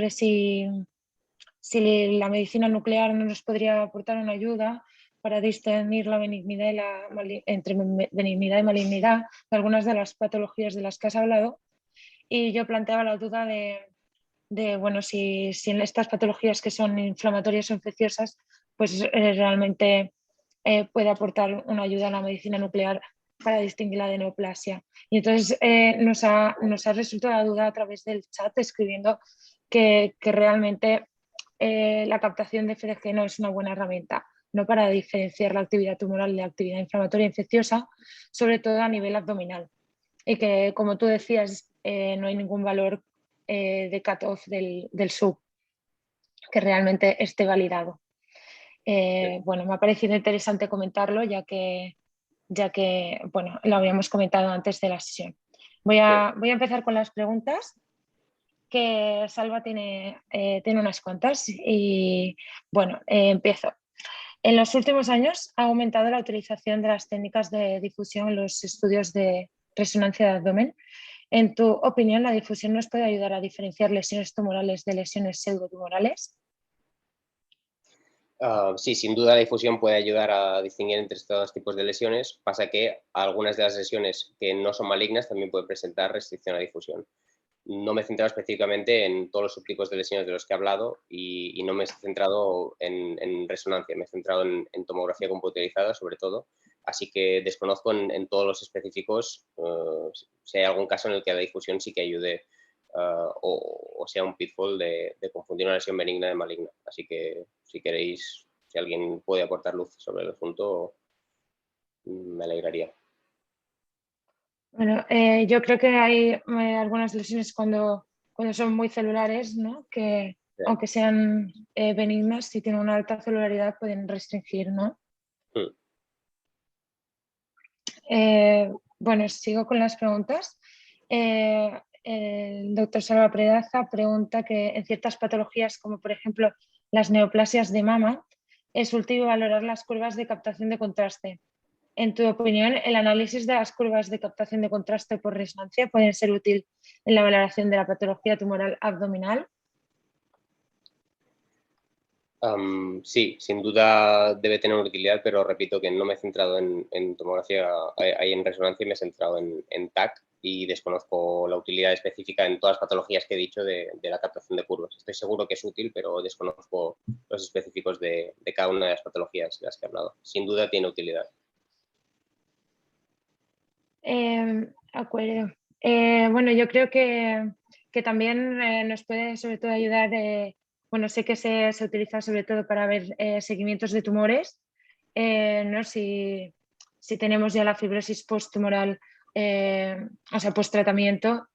si la medicina nuclear no nos podría aportar una ayuda para discernir la benignidad entre benignidad y malignidad de algunas de las patologías de las que has hablado. Y yo planteaba la duda de bueno, si en estas patologías que son inflamatorias o infecciosas, pues realmente puede aportar una ayuda a la medicina nuclear para distinguir la de neoplasia. Y entonces nos ha resultado la duda a través del chat escribiendo que realmente la captación de FDG no es una buena herramienta, no para diferenciar la actividad tumoral de la actividad inflamatoria infecciosa, sobre todo a nivel abdominal. Y que, como tú decías, no hay ningún valor de cutoff del sub que realmente esté validado. Bueno, me ha parecido interesante comentarlo ya que bueno, lo habíamos comentado antes de la sesión. Voy a empezar con las preguntas, que Salva tiene unas cuantas y bueno, empiezo. En los últimos años ha aumentado la utilización de las técnicas de difusión en los estudios de resonancia de abdomen. En tu opinión, ¿la difusión nos puede ayudar a diferenciar lesiones tumorales de lesiones pseudotumorales? Sí, sin duda la difusión puede ayudar a distinguir entre estos tipos de lesiones. Pasa que algunas de las lesiones que no son malignas también pueden presentar restricción a difusión. No me he centrado específicamente en todos los subtipos de lesiones de los que he hablado y no me he centrado en resonancia, me he centrado en tomografía computerizada sobre todo, así que desconozco en todos los específicos si hay algún caso en el que la difusión sí que ayude o sea un pitfall de confundir una lesión benigna de maligna. Así que si queréis, si alguien puede aportar luz sobre el asunto, me alegraría. Bueno, yo creo que hay algunas lesiones cuando son muy celulares, ¿no? Que Sí. aunque sean benignas, si tienen una alta celularidad pueden restringir, ¿no? Bueno, sigo con las preguntas. El doctor Salva Predaza pregunta que en ciertas patologías, como por ejemplo las neoplasias de mama, es útil valorar las curvas de captación de contraste. En tu opinión, ¿el análisis de las curvas de captación de contraste por resonancia puede ser útil en la valoración de la patología tumoral abdominal? Sí, sin duda debe tener utilidad, pero repito que no me he centrado en tomografía, en resonancia, y me he centrado en TAC y desconozco la utilidad específica en todas las patologías que he dicho de la captación de curvas. Estoy seguro que es útil, pero desconozco los específicos de cada una de las patologías de las que he hablado. Sin duda tiene utilidad. Acuerdo. Bueno, yo creo que también nos puede sobre todo ayudar bueno, sé que se utiliza sobre todo para ver seguimientos de tumores, ¿no? Si tenemos ya la fibrosis posttumoral, o sea, post-tratamiento,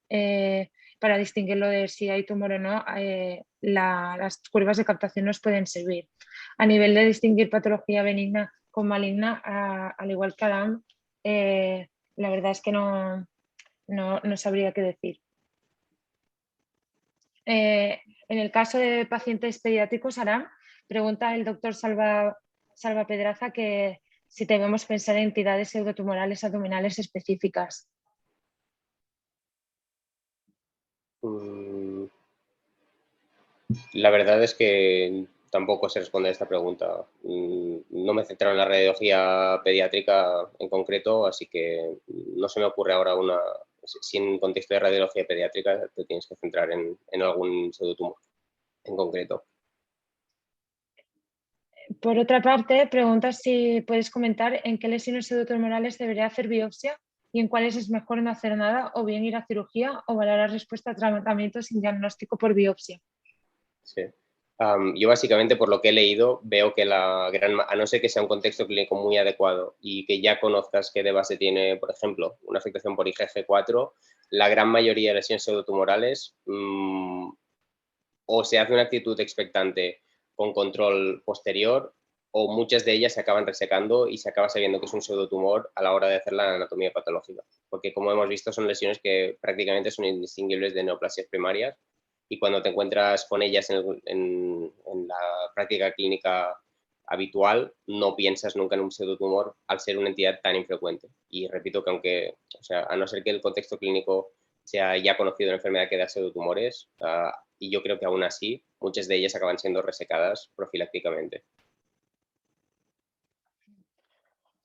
para distinguirlo de si hay tumor o no, las curvas de captación nos pueden servir. A nivel de distinguir patología benigna con maligna, al igual que Adam, la verdad es que no sabría qué decir. En el caso de pacientes pediátricos, Aram, pregunta el doctor Salva Pedraza que si debemos pensar en entidades pseudotumorales abdominales específicas. La verdad es que tampoco sé responder a esta pregunta. No me he centrado en la radiología pediátrica en concreto, así que no se me ocurre ahora una... Si en contexto de radiología pediátrica te tienes que centrar en algún pseudotumor en concreto. Por otra parte, pregunta si puedes comentar en qué lesiones pseudotumorales debería hacer biopsia y en cuáles es mejor no hacer nada o bien ir a cirugía o valorar respuesta a tratamiento sin diagnóstico por biopsia. Sí. Yo básicamente por lo que he leído veo que a no ser que sea un contexto clínico muy adecuado y que ya conozcas qué de base tiene, por ejemplo, una afectación por IgG4, la gran mayoría de lesiones pseudotumorales o se hace una actitud expectante con control posterior o muchas de ellas se acaban resecando y se acaba sabiendo que es un pseudotumor a la hora de hacer la anatomía patológica, porque como hemos visto son lesiones que prácticamente son indistinguibles de neoplasias primarias y cuando te encuentras con ellas en la práctica clínica habitual, no piensas nunca en un pseudotumor al ser una entidad tan infrecuente. Y repito que aunque, o sea, a no ser que el contexto clínico sea ya conocido de la enfermedad que da pseudotumores, y yo creo que aún así muchas de ellas acaban siendo resecadas profilácticamente.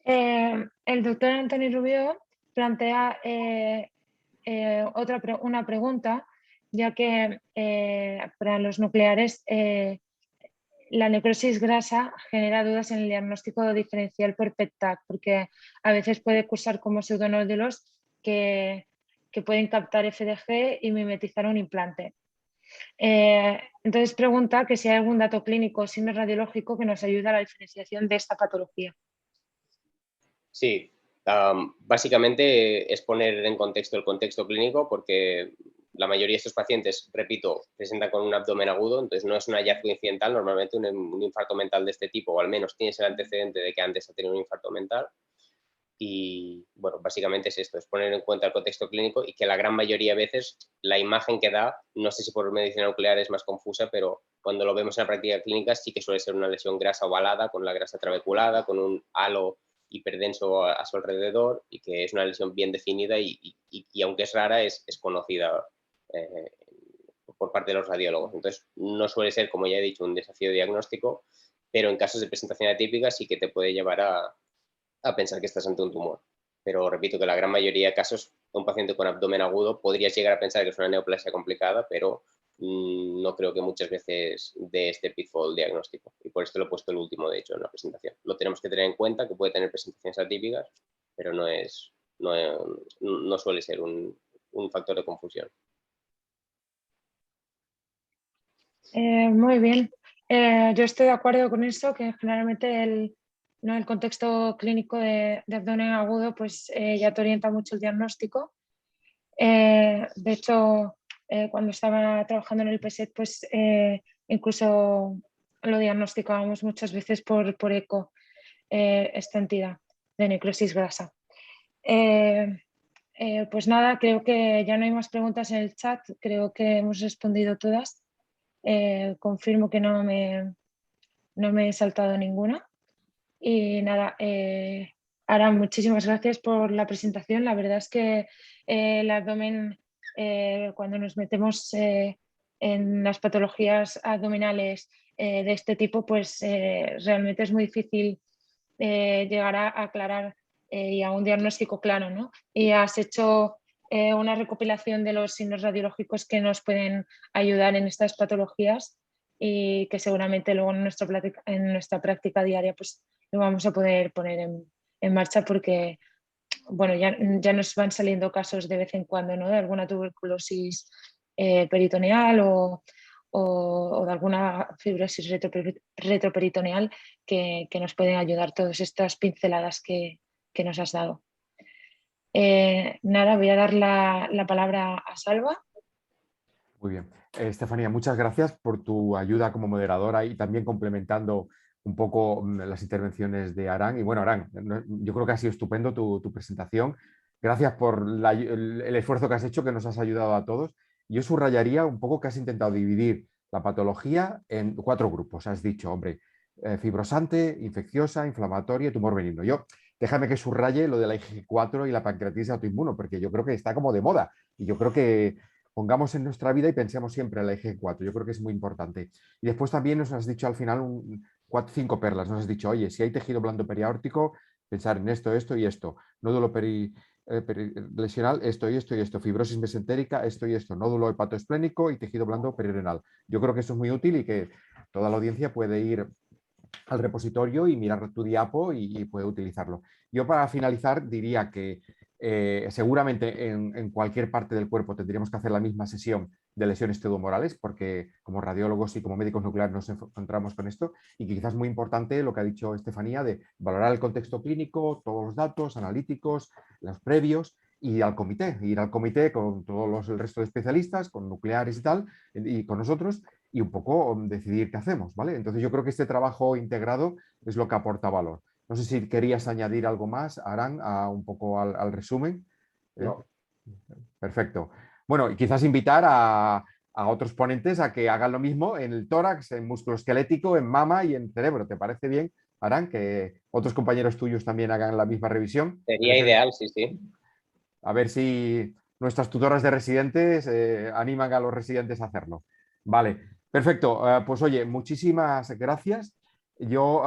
El doctor Antonio Rubio plantea una pregunta, ya que para los nucleares la necrosis grasa genera dudas en el diagnóstico diferencial por PET-TAC, porque a veces puede cursar como pseudonódulos que pueden captar FDG y mimetizar un implante. Entonces pregunta que si hay algún dato clínico o signo radiológico que nos ayude a la diferenciación de esta patología. Sí, básicamente es poner en contexto el contexto clínico porque la mayoría de estos pacientes, repito, presentan con un abdomen agudo, entonces no es un hallazgo incidental, normalmente un infarto mental de este tipo, o al menos tienes el antecedente de que antes ha tenido un infarto mental. Y bueno, básicamente es esto, es poner en cuenta el contexto clínico y que la gran mayoría de veces la imagen que da, no sé si por medicina nuclear es más confusa, pero cuando lo vemos en la práctica clínica sí que suele ser una lesión grasa ovalada, con la grasa trabeculada, con un halo hiperdenso a su alrededor y que es una lesión bien definida y aunque es rara, es conocida por parte de los radiólogos. Entonces, no suele ser, como ya he dicho, un desafío diagnóstico, pero en casos de presentación atípica sí que te puede llevar a pensar que estás ante un tumor. Pero repito que la gran mayoría de casos, un paciente con abdomen agudo podrías llegar a pensar que es una neoplasia complicada, pero no creo que muchas veces de este pitfall diagnóstico. Y por esto lo he puesto el último, de hecho, en la presentación. Lo tenemos que tener en cuenta, que puede tener presentaciones atípicas, pero no suele ser un factor de confusión. Muy bien. Yo estoy de acuerdo con eso, que generalmente el contexto clínico de abdomen agudo pues, ya te orienta mucho el diagnóstico. De hecho, cuando estaba trabajando en el PSET, pues incluso lo diagnosticábamos muchas veces por eco, esta entidad de necrosis grasa. Pues nada, creo que ya no hay más preguntas en el chat, creo que hemos respondido todas. Confirmo que no me he saltado ninguna. Y nada, Ara, muchísimas gracias por la presentación. La verdad es que el abdomen, cuando nos metemos en las patologías abdominales de este tipo, pues realmente es muy difícil llegar a aclarar y a un diagnóstico claro, ¿no? Y has hecho una recopilación de los signos radiológicos que nos pueden ayudar en estas patologías y que seguramente luego en nuestra práctica diaria pues lo vamos a poder poner en marcha porque bueno, ya nos van saliendo casos de vez en cuando, ¿no? De alguna tuberculosis peritoneal o o de alguna fibrosis retroperitoneal que nos pueden ayudar todas estas pinceladas que nos has dado. Nada, voy a dar la palabra a Salva. Muy bien. Estefanía, muchas gracias por tu ayuda como moderadora y también complementando un poco las intervenciones de Aran. Y bueno, Aran, yo creo que ha sido estupendo tu presentación. Gracias por el esfuerzo que has hecho, que nos has ayudado a todos. Yo subrayaría un poco que has intentado dividir la patología en 4 grupos. Has dicho, hombre, fibrosante, infecciosa, inflamatoria y tumor benigno. Déjame que subraye lo de la IgG4 y la pancreatitis autoinmuno, porque yo creo que está como de moda. Y yo creo que pongamos en nuestra vida y pensemos siempre en la IgG4. Yo creo que es muy importante. Y después también nos has dicho al final 5 perlas. Nos has dicho, oye, si hay tejido blando periaórtico, pensar en esto, esto y esto. Nódulo lesional, esto y esto y esto. Fibrosis mesentérica, esto y esto. Nódulo hepatoesplénico y tejido blando perirenal. Yo creo que eso es muy útil y que toda la audiencia puede ir al repositorio y mirar tu diapo y puede utilizarlo. Yo para finalizar diría que seguramente en cualquier parte del cuerpo tendríamos que hacer la misma sesión de lesiones tumorales porque como radiólogos y como médicos nucleares nos encontramos con esto y que quizás es muy importante lo que ha dicho Estefanía de valorar el contexto clínico, todos los datos analíticos, los previos y ir al comité con todos el resto de especialistas, con nucleares y tal, y con nosotros y un poco decidir qué hacemos, ¿vale? Entonces yo creo que este trabajo integrado es lo que aporta valor. No sé si querías añadir algo más, Aran, un poco al resumen. No. Perfecto. Bueno, y quizás invitar a otros ponentes a que hagan lo mismo en el tórax, en músculo esquelético, en mama y en cerebro. ¿Te parece bien, Aran, que otros compañeros tuyos también hagan la misma revisión? Sería ideal, sí, sí. A ver si nuestras tutoras de residentes animan a los residentes a hacerlo. Vale, perfecto. Pues oye, muchísimas gracias. Yo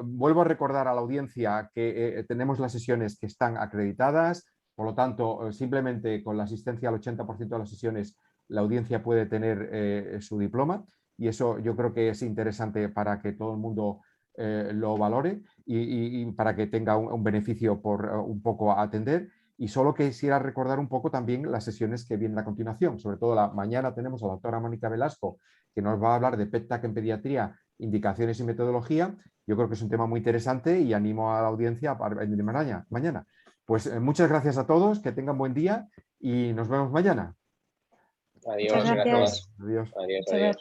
vuelvo a recordar a la audiencia que tenemos las sesiones que están acreditadas, por lo tanto, simplemente con la asistencia al 80% de las sesiones, la audiencia puede tener su diploma y eso yo creo que es interesante para que todo el mundo lo valore y para que tenga un beneficio por un poco atender. Y solo quisiera recordar un poco también las sesiones que vienen a continuación. Sobre todo mañana tenemos a la doctora Mónica Velasco, que nos va a hablar de PET-TAC en pediatría, indicaciones y metodología. Yo creo que es un tema muy interesante y animo a la audiencia para venir mañana. Pues muchas gracias a todos, que tengan buen día y nos vemos mañana. Adiós, Muchas gracias. gracias. Adiós. Adiós, Muchas adiós. gracias.